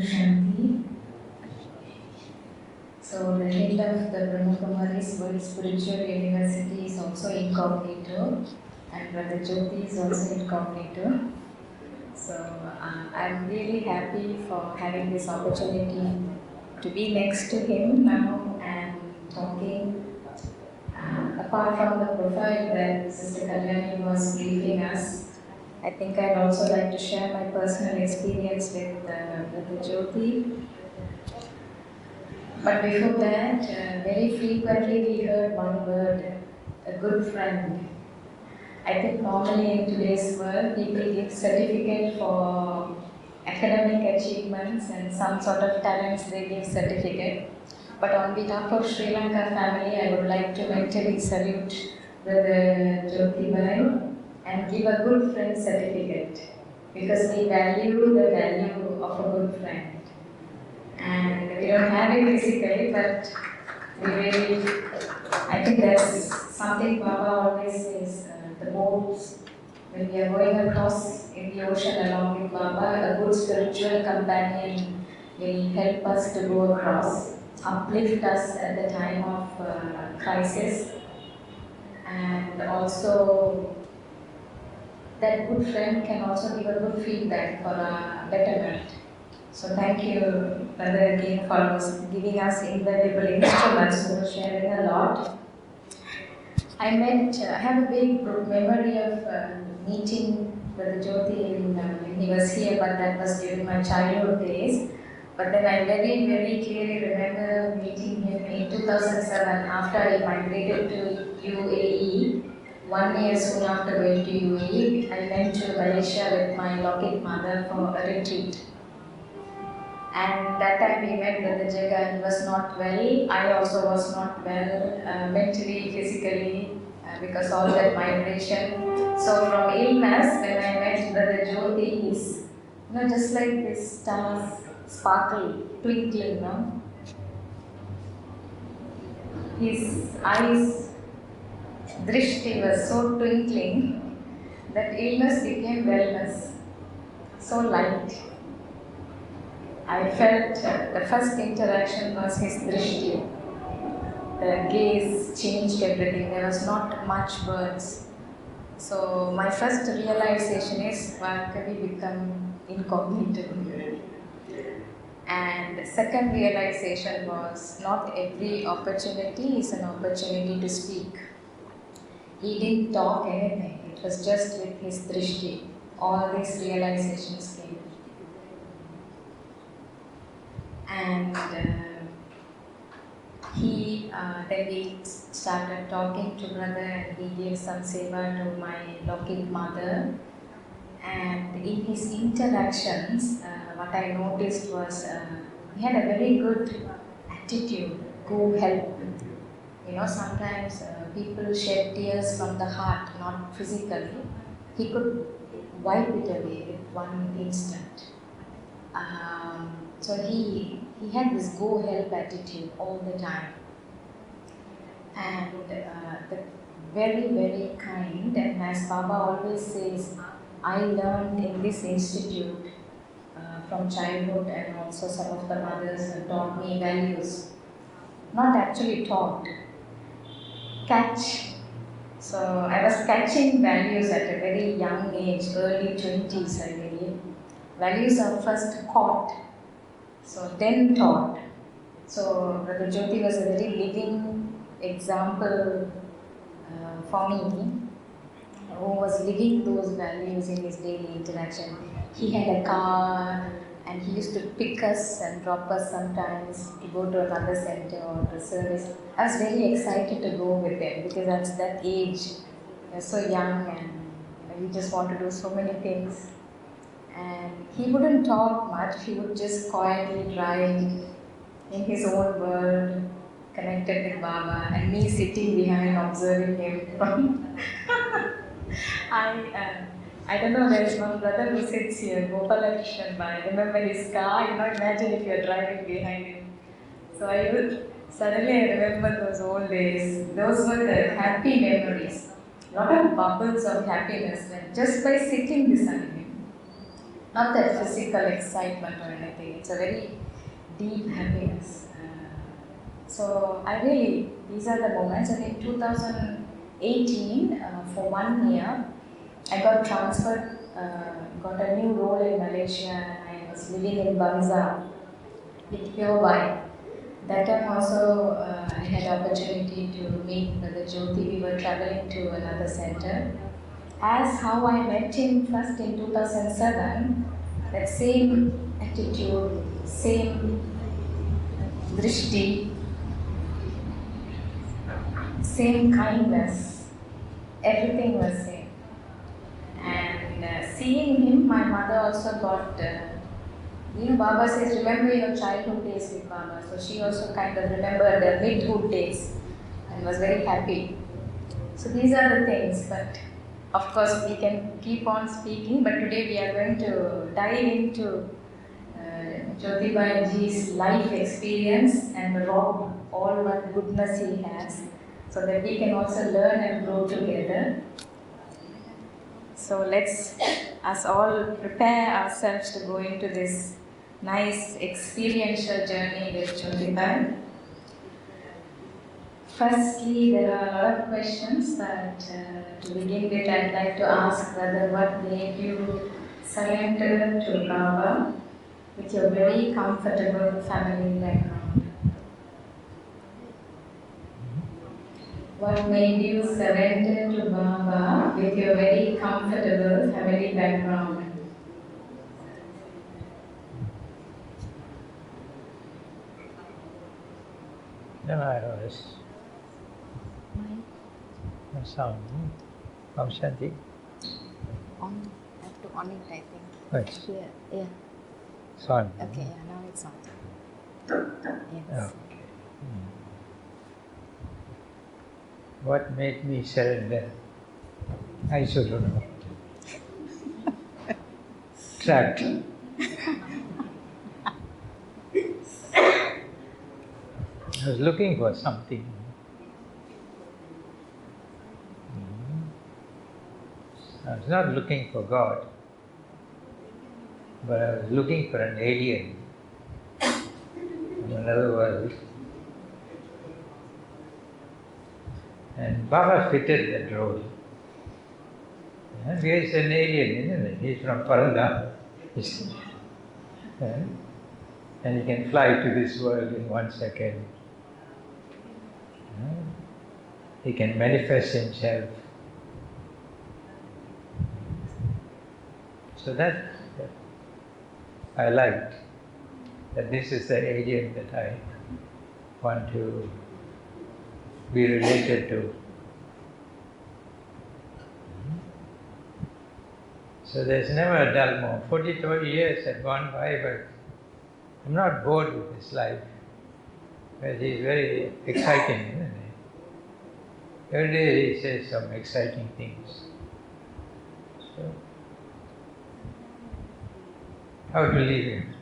Shanti. So the head of the Brahmakumaris World Spiritual University is also incognito, and Brother Jyothy is also incognito. So I'm really happy for having this opportunity to be next to him now and talking. Apart from the profile that Sister Kalyani was briefing us, I think I'd also like to share my personal experience with Brother Jyothy. But before that, very frequently we heard one word, a good friend. I think normally in today's world, people give certificate for academic achievements and some sort of talents they give certificate. But on behalf of Sri Lanka family, I would like to mentally salute Brother Jyothy Bhai and give a good friend certificate because we value the value of a good friend. And we don't have it physically, but we really, I think that's something Baba always says, the boats, when we are going across in the ocean along with Baba, a good spiritual companion will help us to go across, uplift us at the time of crisis, and also that good friend can also give a good feedback for a betterment. So thank you, Brother, again for giving us invaluable instruments for sharing a lot. I have a big memory of meeting Brother Jyothy when he was here, but that was during my childhood days. But then I very, very clearly remember meeting him in 2007 after I migrated to UAE. 1 year soon after going to UAE, I went to Malaysia with my Lockheed mother for a retreat. And that time we met Brother Jaga, he was not well. I also was not well, mentally, physically, because all that migration. So from illness, when I met Brother Jyothy, he's just like this stars sparkle, twinkling, no? His eyes, drishti was so twinkling that illness became wellness, so light. I felt the first interaction was his drishti. The gaze changed everything. There was not much words. So my first realization is, why can we become incognito? And the second realization was, not every opportunity is an opportunity to speak. He didn't talk anything. It was just with his drishti. All these realizations came. And then we started talking to Brother, and he gave some seva to my Lockheed mother. And in his interactions, what I noticed was he had a very good attitude, go help. Sometimes people shed tears from the heart, not physically. He could wipe it away with one instant. So he had this go help attitude all the time. And the very, very kind, and as Baba always says, I learned in this institute from childhood, and also some of the mothers taught me values. Not actually taught, catch. So I was catching values at a very young age, early 20s I believe. Values are first caught, so then taught. So Brother Jyothy was a very living example for me, who was living those values in his daily interaction. He had a car, and he used to pick us and drop us sometimes to go to another center or to service. I was very excited to go with him because at that age, we were so young and we just want to do so many things. And he wouldn't talk much, he would just quietly drive in his own world, connected with Baba, and me sitting behind observing him from. I, uh, I don't know, there is one brother who sits here, Gopalakrishnan Bhai. Remember his car? Imagine if you're driving behind him. So suddenly I remember those old days. Those were the happy memories. Lot of bubbles of happiness just by sitting beside him. Not that physical excitement or anything. It's a very deep happiness. So these are the moments. And in 2018, for 1 year, I got transferred, got a new role in Malaysia, and I was living in Bangsa with Bhai. That time also, I had opportunity to meet Brother Jyothy. We were traveling to another center. As how I met him first in 2007, that same attitude, same drishti, same kindness, everything was same. And seeing him, my mother also got, Baba says, remember your childhood days with Baba. So she also kind of remembered the midhood days and was very happy. So these are the things, but of course we can keep on speaking, but today we are going to dive into Jyothy Bhai's life experience and rob all what goodness he has, so that we can also learn and grow together. So let's us all prepare ourselves to go into this nice experiential journey with Jyothy Bhai. Firstly, there are a lot of questions, but to begin with, I'd like to ask whether what made you surrender to Baba with your very comfortable family background. What made you surrender to Baba with your very comfortable family background? Then I was sound from Shanti. On, I have to on it, I think. Right. Here, yeah. Sound. Okay, yeah, now it's on. Yes. Okay. What made me surrender? I also don't know. Trapped. I was looking for something. I was not looking for God, but I was looking for an alien from another world. And Baba fitted that role. Yeah, he is an alien, isn't it? He's from Paranam. Yeah. And he can fly to this world in 1 second. Yeah. He can manifest himself. So that I liked, that this is the alien that I want to be related to. So there's never a dull moment. 42 years have gone by, but I'm not bored with this life. But he's very exciting, isn't he? Every day he says some exciting things. So, how to leave him?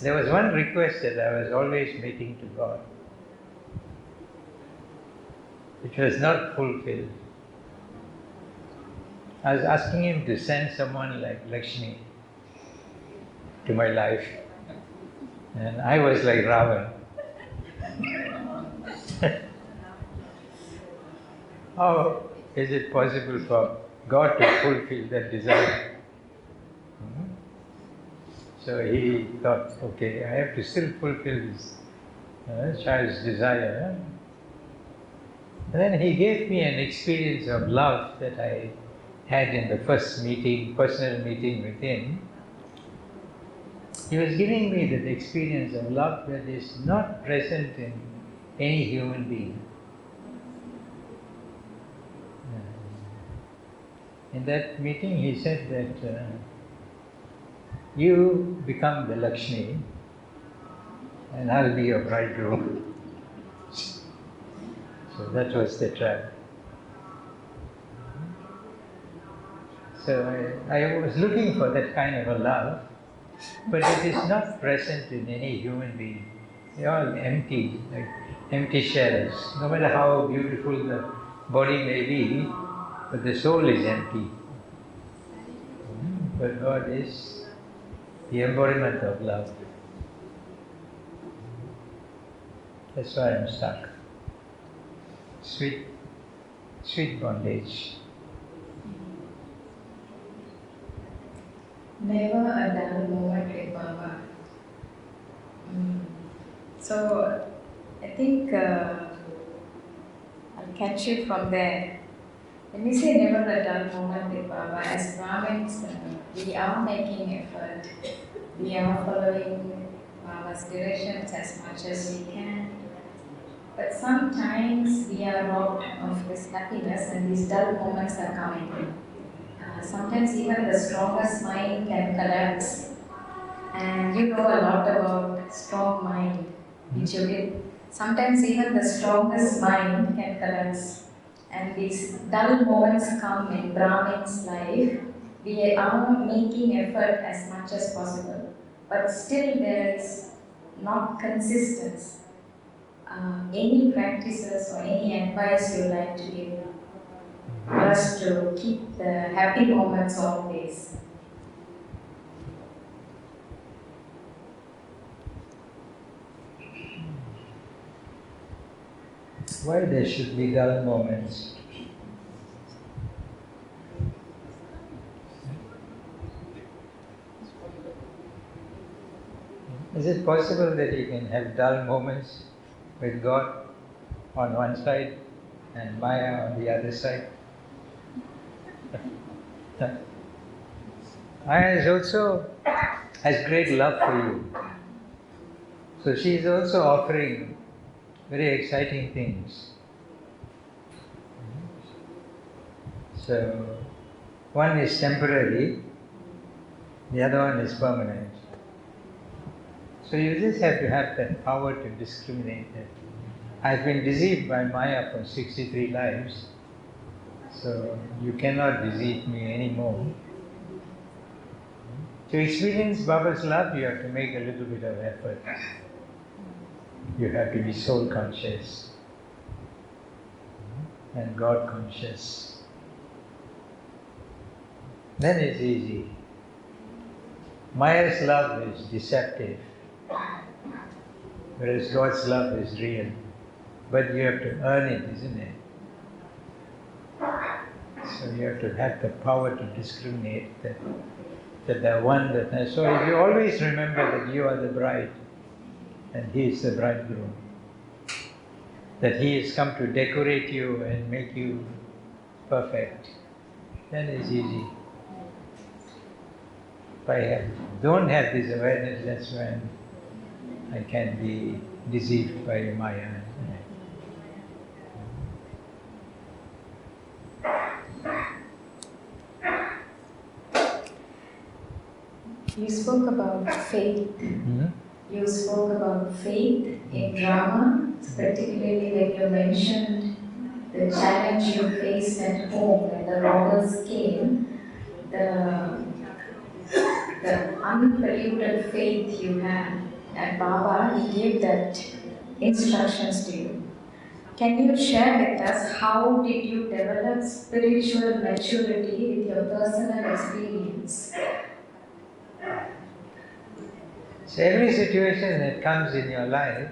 There was one request that I was always making to God, which was not fulfilled. I was asking him to send someone like Lakshmi to my life. And I was like Ravan. How is it possible for God to fulfill that desire? So he thought, okay, I have to still fulfill this child's desire. And then he gave me an experience of love that I had in the first meeting, personal meeting with him. He was giving me that experience of love that is not present in any human being. In that meeting, he said that you become the Lakshmi and I'll be your bridegroom. So that was the trap. So I was looking for that kind of a love, but it is not present in any human being. They are all empty, like empty shells. No matter how beautiful the body may be, but the soul is empty. But God is the embodiment of love. That's why I'm stuck. Sweet, sweet bondage. Never a dull moment with Baba. So I think I'll catch you from there. When we say never a dull moment with Baba, as Brahmins, we are making effort. We are following Baba's directions as much as we can. But sometimes we are robbed of this happiness and these dull moments are coming. Sometimes even the strongest mind can collapse. And you know a lot about strong mind, which you did. Sometimes even the strongest mind can collapse. And these dull moments come in Brahmin's life. We are making effort as much as possible. But still there is not consistency. Any practices or any advice you like to give for us to keep the happy moments always? Why there should be dull moments? Is it possible that you can have dull moments with God on one side and Maya on the other side? Maya is also has great love for you. So she is also offering very exciting things. So one is temporary, the other one is permanent. So you just have to have that power to discriminate it. I've been deceived by Maya for 63 lives, so you cannot deceive me anymore. To experience Baba's love, you have to make a little bit of effort. You have to be soul conscious and God conscious. Then it's easy. Maya's love is deceptive, whereas God's love is real. But you have to earn it, isn't it? So you have to have the power to discriminate that the one that... So if you always remember that you are the bride and he is the bridegroom, that he has come to decorate you and make you perfect, then it's easy. If I don't have this awareness, that's when I can be deceived by Maya. You spoke about faith. You spoke about faith in drama, particularly when you mentioned the challenge you faced at home when the robbers came, the unpolluted faith you had. And Baba, he gave that instructions to you. Can you share with us how did you develop spiritual maturity with your personal experience? So every situation that comes in your life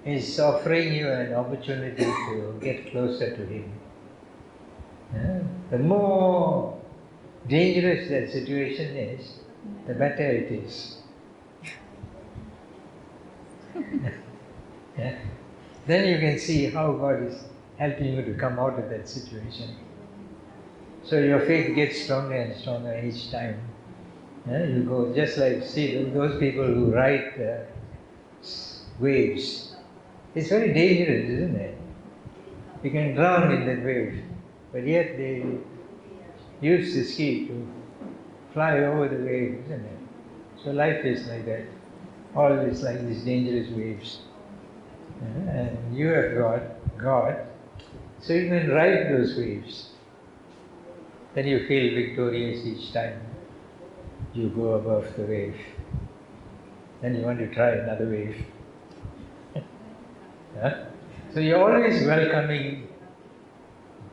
is offering you an opportunity to get closer to Him. The more dangerous that situation is, the better it is. Yeah? Then you can see how God is helping you to come out of that situation. So your faith gets stronger and stronger each time. Yeah, you go just like, see those people who ride waves. It's very dangerous, isn't it? You can drown in that wave, but yet they use the ski to fly over the waves, isn't it? So life is like that. All is like these dangerous waves. And you have got God, so you can ride those waves. Then you feel victorious each time you go above the wave. Then you want to try another wave. Yeah? So you're always welcoming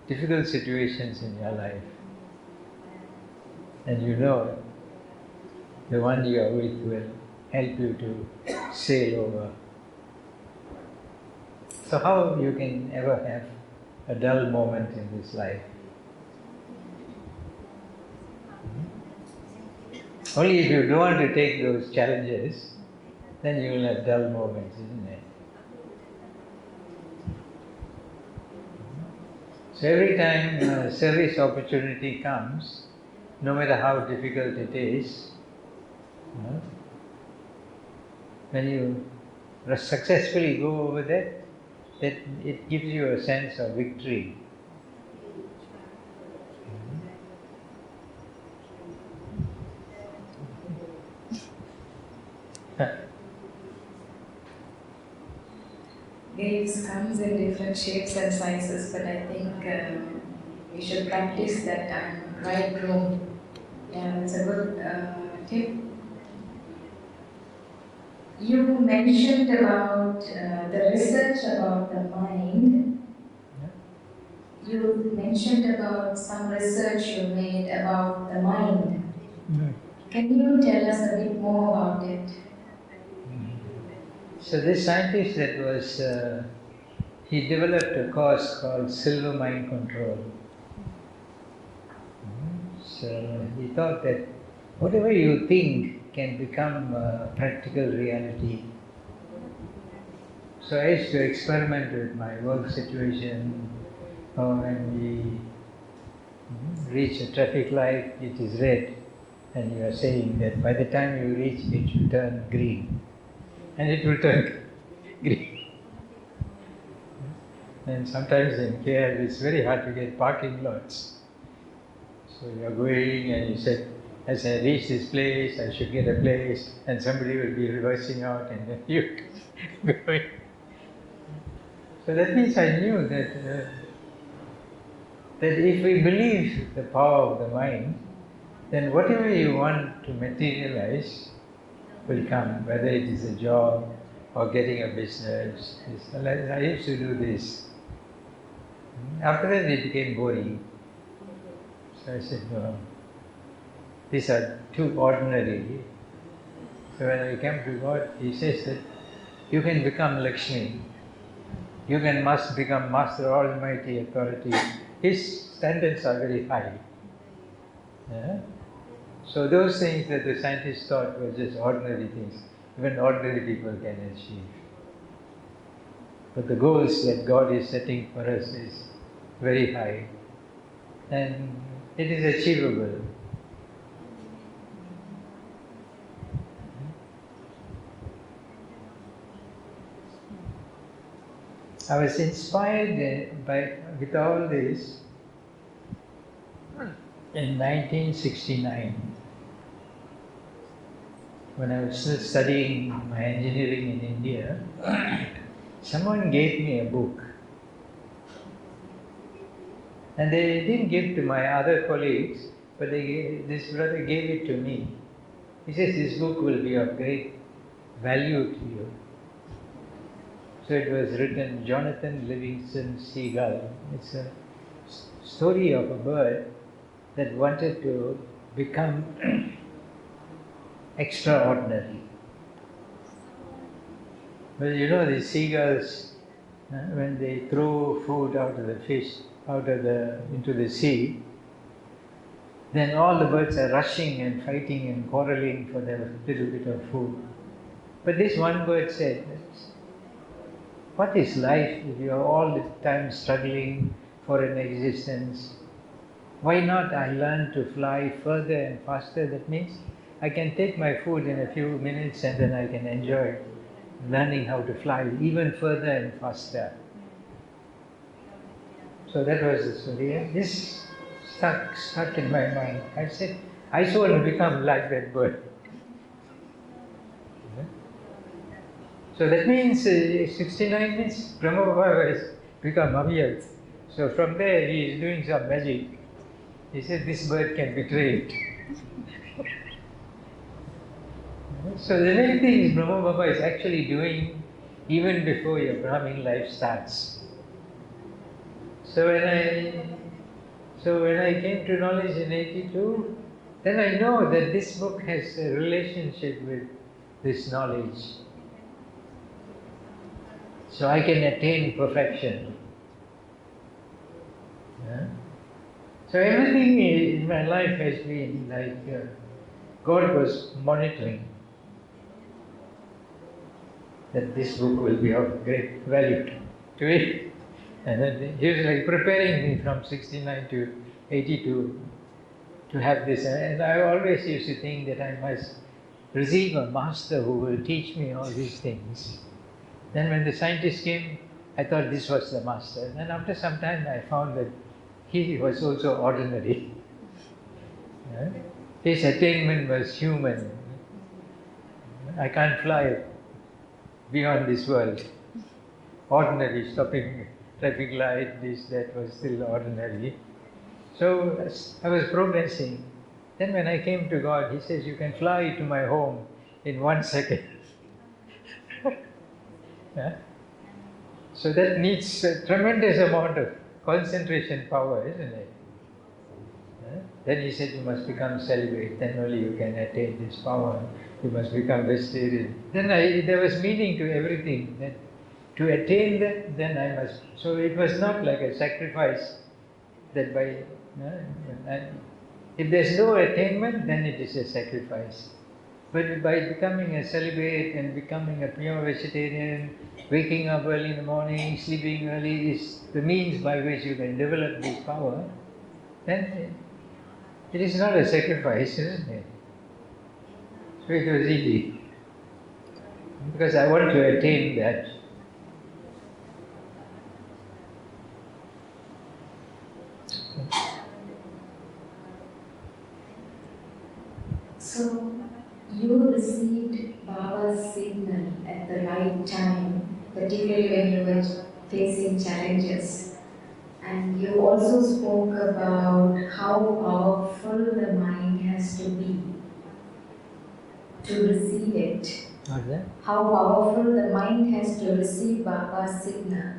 difficult situations in your life. And you know the one you are with will help you to sail over. So how you can ever have a dull moment in this life? Only if you don't want to take those challenges, then you will have dull moments, isn't it? So every time a service opportunity comes, no matter how difficult it is, when you successfully go over that it gives you a sense of victory. Waves comes in different shapes and sizes, but I think we should practice that right room. Yeah, that's a good tip. You mentioned about the research about the mind. You mentioned about some research you made about the mind. Can you tell us a bit more about it? So this scientist that was, he developed a course called Silver Mind Control. So he thought that whatever you think can become a practical reality. So I used to experiment with my work situation, or when we reach a traffic light, it is red, and you are saying that by the time you reach it will turn green, and it will turn green. And sometimes in KL it's very hard to get parking lots. So you are going and you said, as I reach this place, I should get a place, and somebody will be reversing out and then you going. So that means I knew that if we believe the power of the mind, then whatever you want to materialize will come, whether it is a job or getting a business. I used to do this. After that it became boring. So I said, no, these are too ordinary. So when I came to God, He says that you can become Lakshmi. You must become Master Almighty Authority. His standards are very high. Yeah? So those things that the scientists thought were just ordinary things, even ordinary people can achieve. But the goals that God is setting for us is very high, and it is achievable. I was inspired with all this in 1969, when I was still studying my engineering in India. Someone gave me a book, and they didn't give to my other colleagues, but this brother gave it to me. He says, this book will be of great value to you. So it was written, Jonathan Livingston Seagull. It's a story of a bird that wanted to become extraordinary. Well, you know, the seagulls, when they throw food out of the fish, into the sea, then all the birds are rushing and fighting and quarreling for their little bit of food. But this one bird said, what is life if you are all the time struggling for an existence? Why not I learn to fly further and faster? That means I can take my food in a few minutes and then I can enjoy learning how to fly even further and faster. So that was the story. This stuck in my mind. I said, I just want to become like that bird. So that means 69 means Brahma has become Abhyat. So from there he is doing some magic. He said this bird can be trained. So the many things Brahma Baba is actually doing even before your Brahmin life starts. So when I came to knowledge in 82, then I know that this book has a relationship with this knowledge. So I can attain perfection. Yeah? So everything in my life has been like God was monitoring that this book will be of great value to it. And then he was like preparing me from 69 to 82 to have this. And I always used to think that I must receive a master who will teach me all these things. Then when the scientist came, I thought this was the master. Then after some time I found that he was also ordinary. Yeah? His attainment was human. I can't fly beyond this world. Ordinary, stopping traffic light, this, that was still ordinary. So I was progressing. Then when I came to God, He says, you can fly to my home in 1 second. Yeah? So that needs a tremendous amount of concentration power, isn't it? Yeah? Then He said, you must become celibate, then only you can attain this power. You must become vegetarian. Then there was meaning to everything. That to attain that, then I must. So it was not like a sacrifice that by. If there's no attainment, then it is a sacrifice. But by becoming a celibate and becoming a pure vegetarian, waking up early in the morning, sleeping early is the means by which you can develop this power, then it is not a sacrifice, isn't it? So it was easy. Because I want to attain that. So, you received Baba's signal at the right time, particularly when you were facing challenges. And you also spoke about how powerful the mind has to be to receive it. What's that? How powerful the mind has to receive Baba's signal.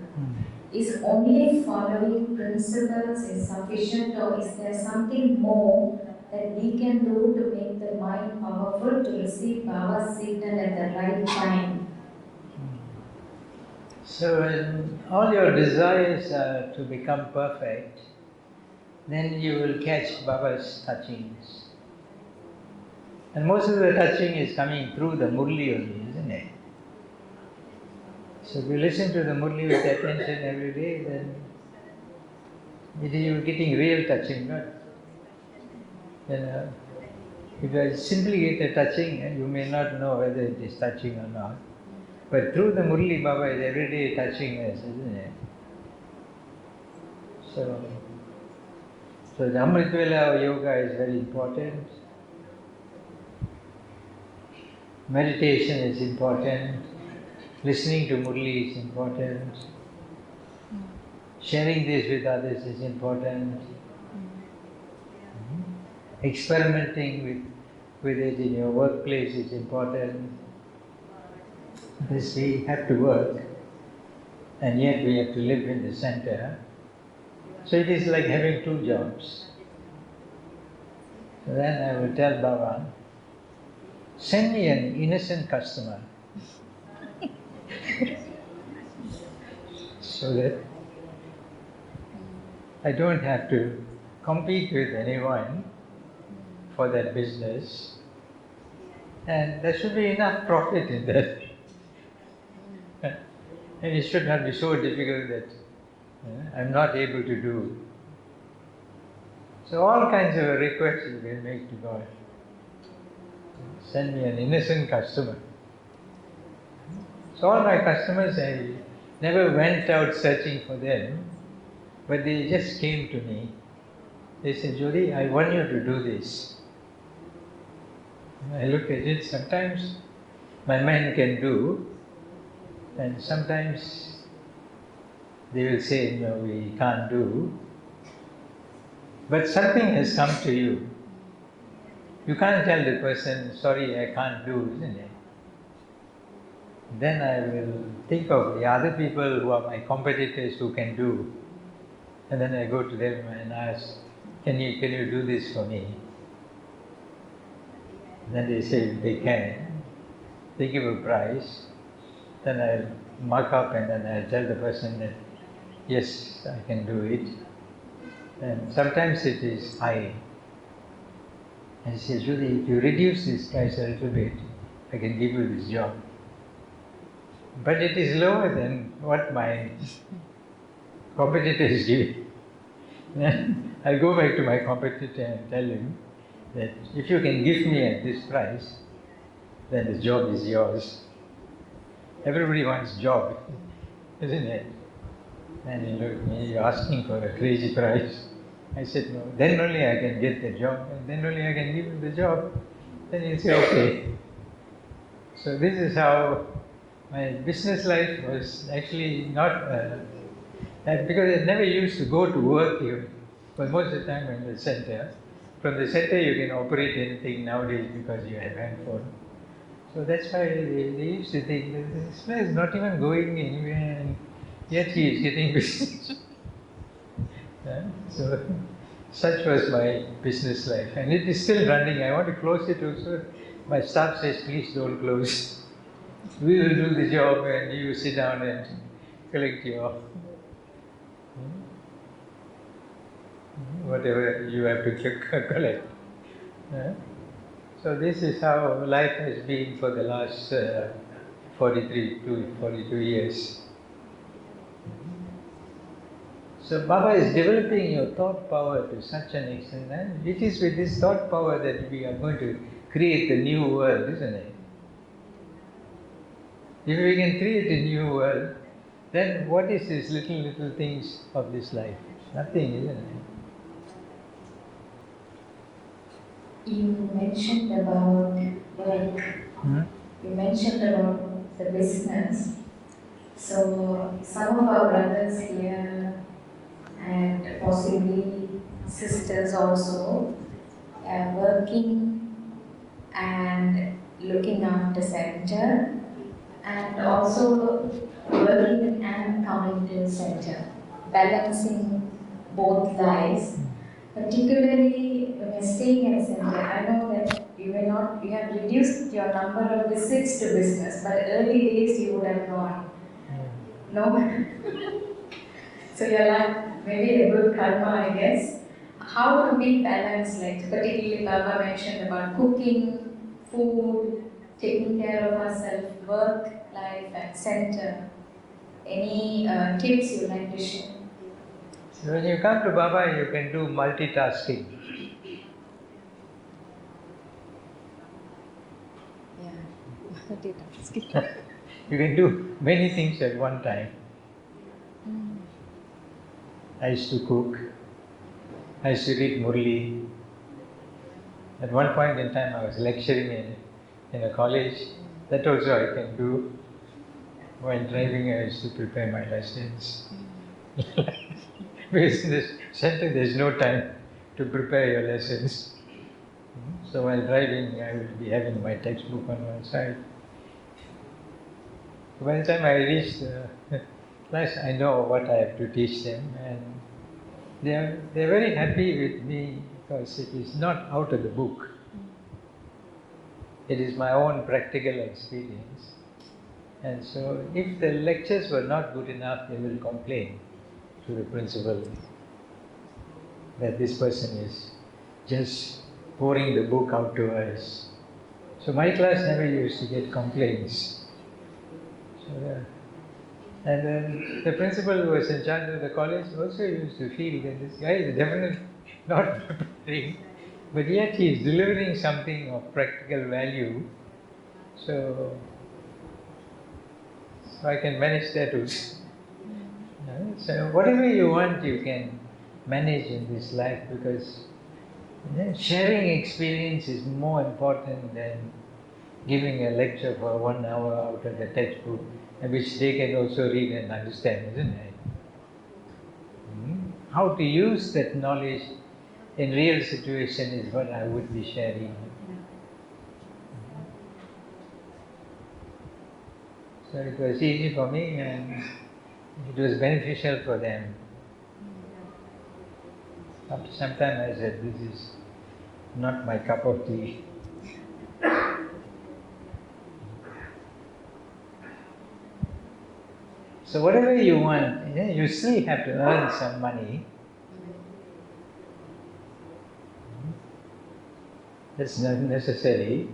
Is only following principles is sufficient, or is there something more that we can do to make the mind powerful to receive Baba's signal at the right time? So when all your desires are to become perfect, then you will catch Baba's touchings. And most of the touching is coming through the Murli only, isn't it? So if you listen to the Murli with attention every day, then you're getting real touching, not, if you simply get a touching, you may not know whether it is touching or not. But through the Murli, Baba is every day touching us, isn't it? So the Amritvela yoga is very important. Meditation is important. Listening to Murli is important. Sharing this with others is important. Experimenting with it in your workplace is important. Because we have to work, and yet we have to live in the center. So it is like having two jobs. So then I will tell Baba, send me an innocent customer. So that I don't have to compete with anyone for that business. And there should be enough profit in that. And it should not be so difficult that I'm not able to do. So all kinds of requests you can make to God. Send me an innocent customer. So all my customers, I never went out searching for them, but they just came to me. They said, Jyothy, I want you to do this. I look at it, sometimes my mind can do, and sometimes they will say, no, we can't do. But something has come to you. You can't tell the person, sorry, I can't do, isn't it? Then I will think of the other people who are my competitors who can do. And then I go to them and ask, can you do this for me? Then they say they can. They give a price. Then I'll mark up and then I'll tell the person that, yes, I can do it. And sometimes it is high. And he says, Jyothy, if you reduce this price a little bit, I can give you this job. But it is lower than what my competitor is giving. Then I'll go back to my competitor and tell him that if you can give me at this price, then the job is yours. Everybody wants job, isn't it? And he looked at me, you're asking for a crazy price. I said, no, then only I can get the job, and then only I can give you the job. Then he'll say, okay. So this is how my business life was actually not, because I never used to go to work here, but most of the time in the center. From the center you can operate anything nowadays because you have handphone. So that's why they used to think that this guy is not even going anywhere, and yet he is getting business. So such was my business life, and it is still running. I want to close it also. My staff says, please don't close. We will do the job and you sit down and collect your whatever you have to collect. So this is how life has been for the last 43 to 42 years. So Baba is developing your thought power to such an extent, and it is with this thought power that we are going to create the new world, isn't it? If we can create a new world, then what is these little things of this life? Nothing, isn't it? You mentioned about work. You mentioned about the business. So some of our brothers here and possibly sisters also are working and looking after center and also working and coming to center, balancing both lives. Particularly when you're staying at center, I know that you have reduced your number of visits to business, but early days you would have gone. No? So you're like maybe a good karma, I guess. How to be balanced, like particularly Baba mentioned about cooking, food, taking care of ourselves, work, life and center. Any tips you'd like to share? So when you come to Baba, you can do multitasking. Yeah, multitasking. You can do many things at one time. I used to cook. I used to read Murli. At one point in time, I was lecturing in a college. That also I can do. While driving, I used to prepare my lessons. Because in this center, there is no time to prepare your lessons. So while driving, I will be having my textbook on one side. By the time I reach the class, I know what I have to teach them, and they're very happy with me because it is not out of the book. It is my own practical experience. And so if the lectures were not good enough, they will complain to the principal that this person is just pouring the book out to us. So my class never used to get complaints. And then the principal who was in charge of the college also used to feel that this guy is definitely not preparing, but yet he is delivering something of practical value. So I can manage that also. So whatever you want, you can manage in this life, because sharing experience is more important than giving a lecture for 1 hour out of the textbook, and which they can also read and understand, isn't it? How to use that knowledge in real situation is what I would be sharing. So it was easy for me and it was beneficial for them. After some time I said, this is not my cup of tea. So whatever you want, you still have to earn some money. That's not necessary,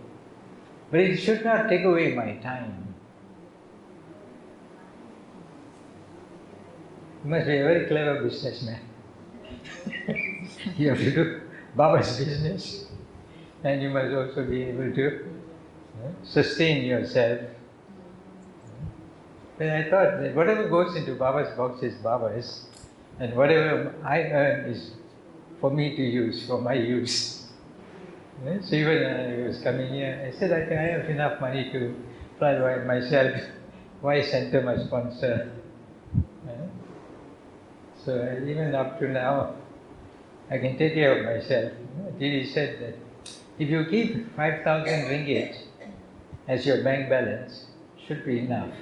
but it should not take away my time. You must be a very clever businessman. You have to do Baba's business, and you must also be able to sustain yourself. But I thought that whatever goes into Baba's box is Baba's, and whatever I earn is for me to use, for my use. So even when I was coming here, I said I have enough money to fly by myself. Why center must sponsor? So even up to now, I can take care of myself. Didi said that if you keep 5,000 ringgit as your bank balance, should be enough.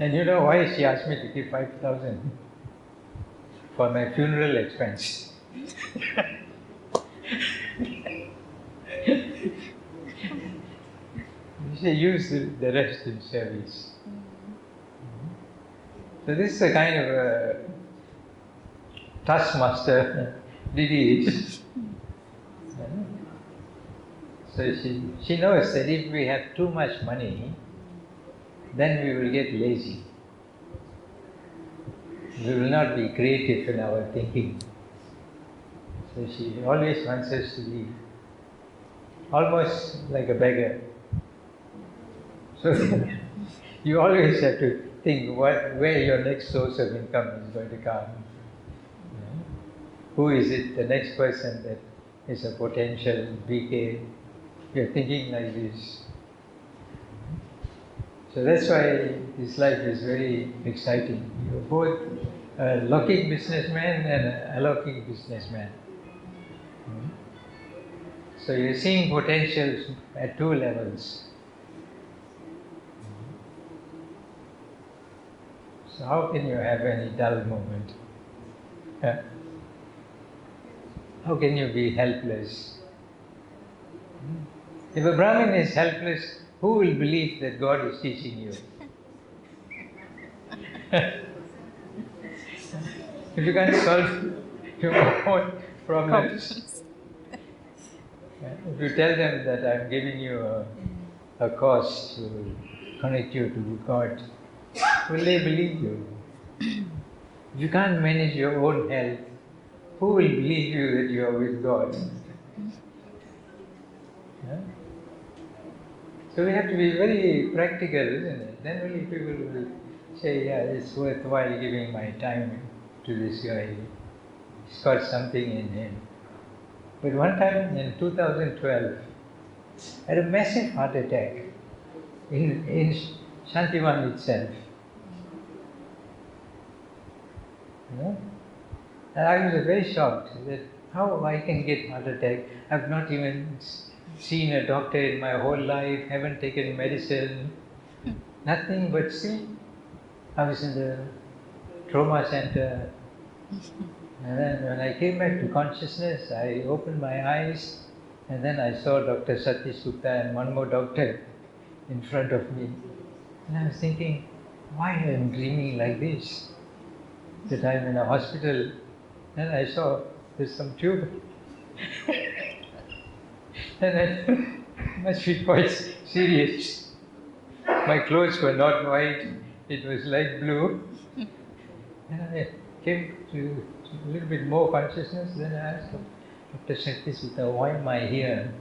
And you know why she asked me to keep 5,000? For my funeral expense. You should use the rest in service. So this is a kind of a taskmaster Didi is. So she knows that if we have too much money, then we will get lazy. We will not be creative in our thinking. So she always wants us to be almost like a beggar. So you always have to think where your next source of income is going to come. Who is it, the next person that is a potential BK? You're thinking like this. So that's why this life is very exciting. You're both a locking businessman and a alloking businessman. So you're seeing potentials at two levels. So how can you have any dull moment? How can you be helpless? If a Brahmin is helpless, who will believe that God is teaching you? If you can't solve your own problems, if you tell them that I'm giving you a course to connect you to God, will they believe you? If you can't manage your own health, who will believe you that you are with God? So we have to be very practical, isn't it? Then only people will say, yeah, it's worthwhile giving my time to this guy. He's got something in him. But one time in 2012, I had a massive heart attack in Shantivan itself. And I was very shocked that how I can get heart attack. I've not even seen a doctor in my whole life, haven't taken medicine, nothing, but still I was in the trauma center. And then when I came back to consciousness, I opened my eyes and then I saw Dr. Satish Gupta and one more doctor in front of me. And I was thinking, why am I dreaming like this? That I'm in a hospital. And I saw there's some tube. And I must be quite serious. My clothes were not white, it was light blue. And I came to a little bit more consciousness. Then I asked Dr. Satish Gupta, why am I here?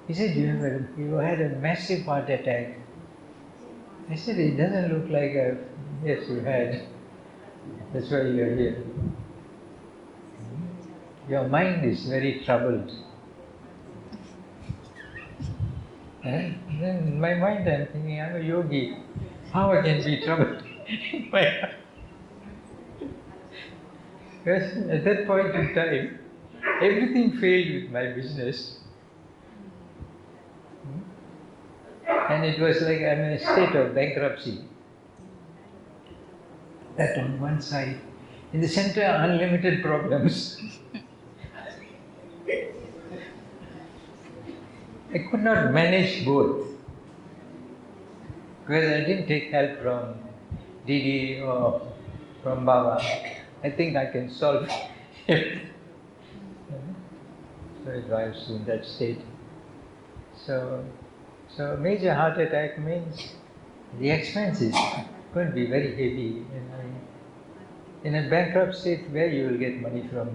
He said, you had a massive heart attack. I said, it doesn't look like a... Yes, you had. That's why you are here. Your mind is very troubled. And then in my mind I am thinking, I'm a yogi. How I can be troubled? Because at that point in time, everything failed with my business. And it was like I'm in a state of bankruptcy. That on one side. In the center, unlimited problems. I could not manage both. Because I didn't take help from Didi or from Baba. I think I can solve it. So it was in that state. So major heart attack means the expense is going to be very heavy. In a bankrupt state, where you will get money from?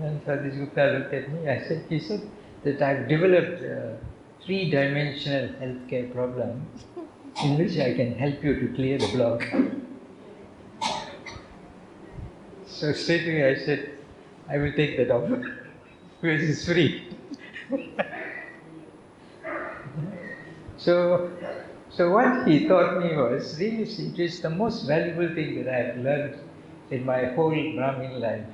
And Sadhguru Gupta looked at me. He said that I've developed a three-dimensional healthcare problem in which I can help you to clear the block. So straight away I said, I will take that offer because it's free. So what he taught me was, really, it is the most valuable thing that I have learned in my whole Brahmin life.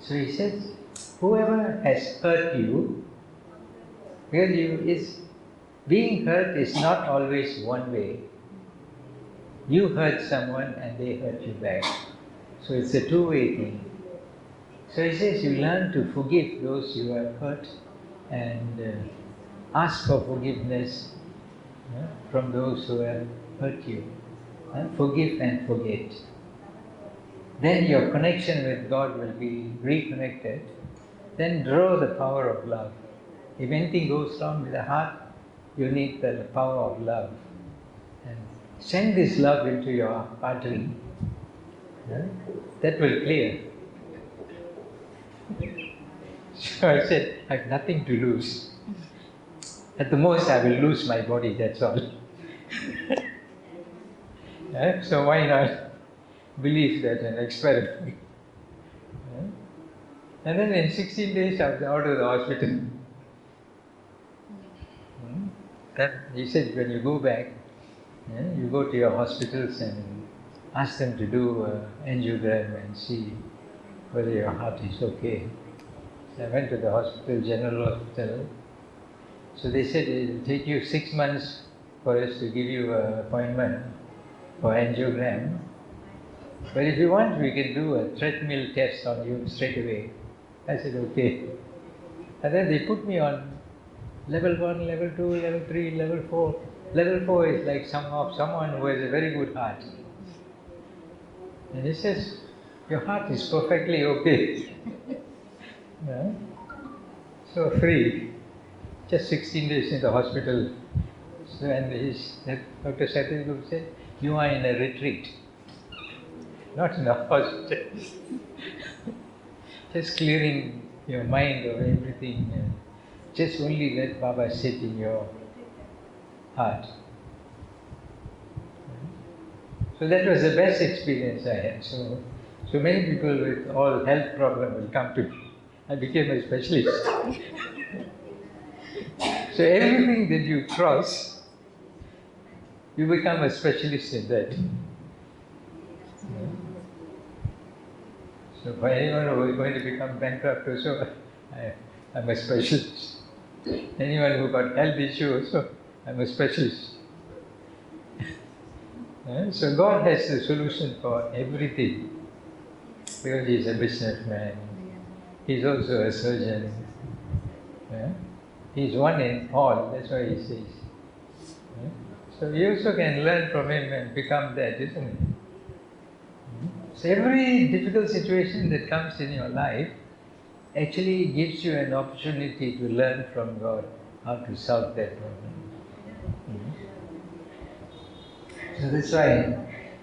So he says, whoever has hurt you, being hurt is not always one way. You hurt someone and they hurt you back. So it's a two-way thing. So he says, you learn to forgive those you have hurt and ask for forgiveness from those who have hurt you. Forgive and forget. Then your connection with God will be reconnected. Then draw the power of love. If anything goes wrong with the heart, you need the power of love. And send this love into your artery. That will clear. So I said, I have nothing to lose. At the most, I will lose my body, that's all. So why not believe that and experiment? And then in 16 days, I was out of the hospital. Then he said, when you go back, you go to your hospitals and ask them to do angiogram and see whether your heart is okay. So I went to the hospital, General Hospital. So they said it will take you 6 months for us to give you an appointment for angiogram. But if you want, we can do a treadmill test on you straight away. I said, okay. And then they put me on level 1, level 2, level 3, level 4. Level 4 is like someone who has a very good heart. And he says, your heart is perfectly okay. So free. Just 16 days in the hospital. So, and Dr. Satyaguru said, you are in a retreat, not in a hospital. Just clearing your mind of everything. Just only let Baba sit in your heart. So that was the best experience I had. So many people with all health problems will come to me. I became a specialist. So everything that you cross, you become a specialist in that. So for anyone who is going to become bankrupt also, I'm a specialist. Anyone who got health issues also, I'm a specialist. So God has the solution for everything. Because He is a businessman, He is also a surgeon. He is one in all, that's why He says. So you also can learn from Him and become that, isn't it? So every difficult situation that comes in your life actually gives you an opportunity to learn from God how to solve that problem. So that's why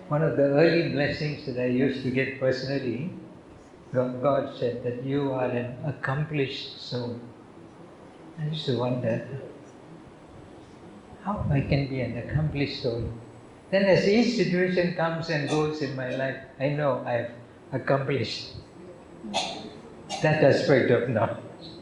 one of the early blessings that I used to get personally, God said that you are an accomplished soul. I used to wonder, how I can be an accomplished soul. Then as each situation comes and goes in my life, I know I have accomplished that aspect of knowledge.